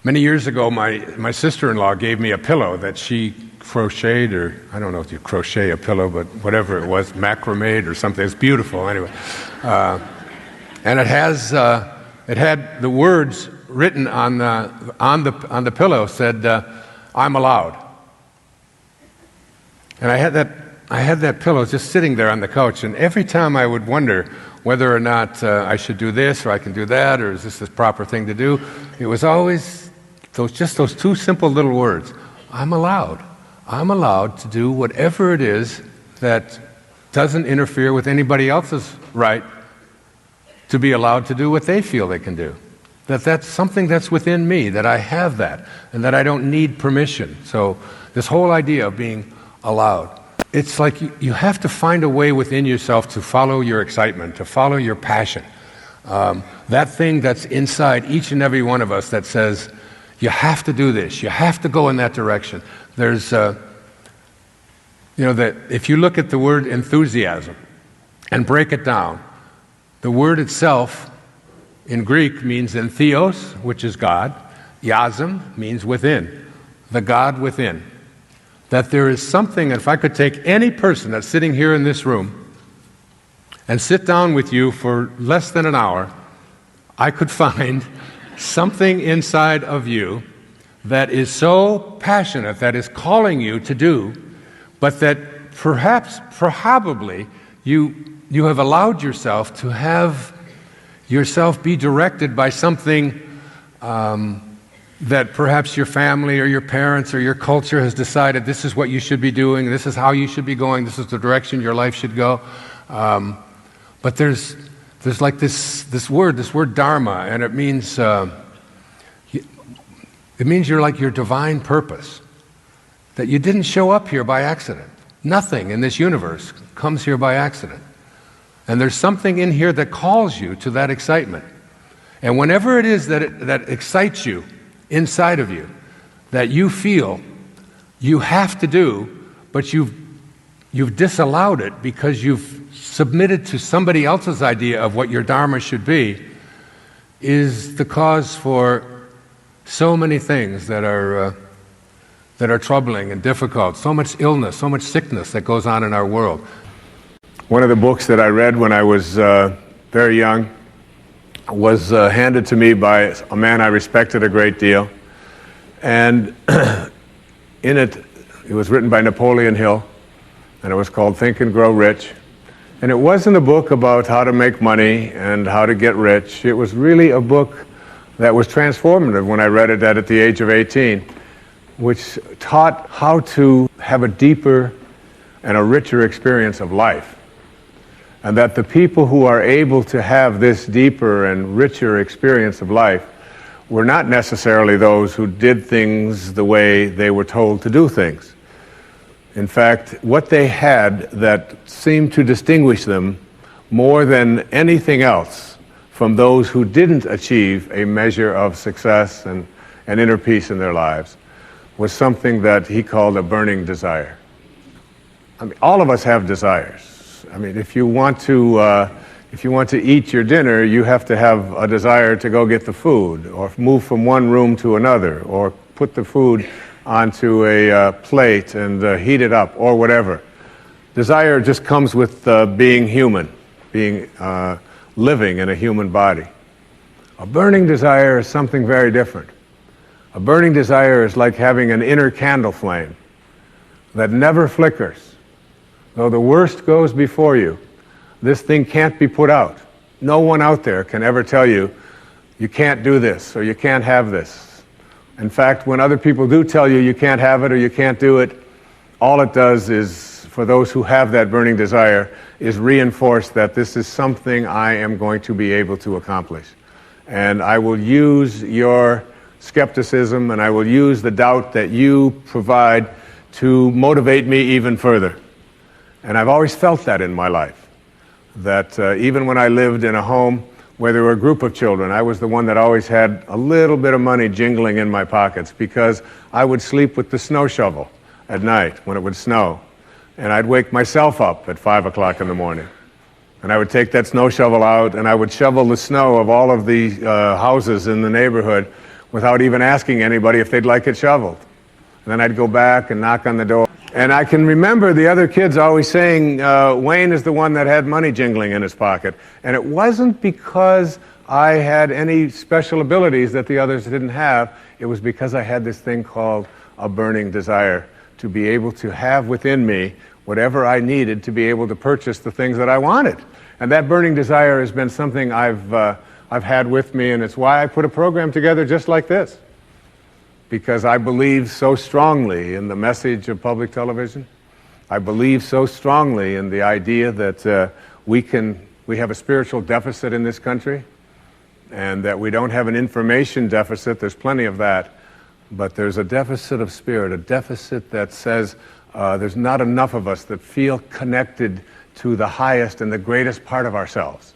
Many years ago, my sister-in-law gave me a pillow that she crocheted, or I don't know if you crochet a pillow, but whatever it was, macrame or something. It's beautiful anyway. And it had the words written on the pillow said, "I'm allowed." And I had that pillow just sitting there on the couch, and every time I would wonder whether or not I should do this, or I can do that, or is this the proper thing to do, it was always those two simple little words: I'm allowed. I'm allowed to do whatever it is that doesn't interfere with anybody else's right to be allowed to do what they feel they can do. That's something that's within me, that I have that, and that I don't need permission. So this whole idea of being allowed, it's like you have to find a way within yourself to follow your excitement, to follow your passion. That thing that's inside each and every one of us that says, you have to do this, you have to go in that direction. There's, that if you look at the word enthusiasm and break it down, the word itself in Greek means entheos, which is God. Yasm means within, the God within. That there is something, if I could take any person that's sitting here in this room and sit down with you for less than an hour, I could find something inside of you that is so passionate, that is calling you to do, but that probably you have allowed yourself to have yourself be directed by something that perhaps your family or your parents or your culture has decided this is what you should be doing, this is how you should be going, this is the direction your life should go. But there's like this word dharma, and it means you're like your divine purpose, that you didn't show up here by accident. Nothing in this universe comes here by accident. And there's something in here that calls you to that excitement. And whenever it is that excites you inside of you, that you feel you have to do, but you've disallowed it because you've submitted to somebody else's idea of what your dharma should be, is the cause for so many things that are troubling and difficult, so much illness, so much sickness that goes on in our world. One of the books that I read when I was very young was handed to me by a man I respected a great deal. And in it was written by Napoleon Hill, and it was called Think and Grow Rich. And it wasn't a book about how to make money and how to get rich. It was really a book that was transformative when I read it at the age of 18, which taught how to have a deeper and a richer experience of life. And that the people who are able to have this deeper and richer experience of life were not necessarily those who did things the way they were told to do things. In fact, what they had that seemed to distinguish them more than anything else from those who didn't achieve a measure of success and inner peace in their lives was something that he called a burning desire. I mean, all of us have desires. I mean, if you want to eat your dinner, you have to have a desire to go get the food, or move from one room to another, or put the food onto a plate and heat it up, or whatever. Desire just comes with being human, being living in a human body. A burning desire is something very different. A burning desire is like having an inner candle flame that never flickers. Though the worst goes before you, this thing can't be put out. No one out there can ever tell you, you can't do this, or you can't have this. In fact, when other people do tell you you can't have it or you can't do it, all it does is, for those who have that burning desire, is reinforce that this is something I am going to be able to accomplish. And I will use your skepticism, and I will use the doubt that you provide to motivate me even further. And I've always felt that in my life, that even when I lived in a home where there were a group of children, I was the one that always had a little bit of money jingling in my pockets, because I would sleep with the snow shovel at night when it would snow. And I'd wake myself up at 5 o'clock in the morning. And I would take that snow shovel out, and I would shovel the snow of all of the houses in the neighborhood without even asking anybody if they'd like it shoveled. And then I'd go back and knock on the door. And I can remember the other kids always saying, Wayne is the one that had money jingling in his pocket. And it wasn't because I had any special abilities that the others didn't have. It was because I had this thing called a burning desire to be able to have within me whatever I needed to be able to purchase the things that I wanted. And that burning desire has been something I've had with me, and it's why I put a program together just like this. Because I believe so strongly in the message of public television. I believe so strongly in the idea that we have a spiritual deficit in this country, and that we don't have an information deficit. There's plenty of that. But there's a deficit of spirit, a deficit that says there's not enough of us that feel connected to the highest and the greatest part of ourselves.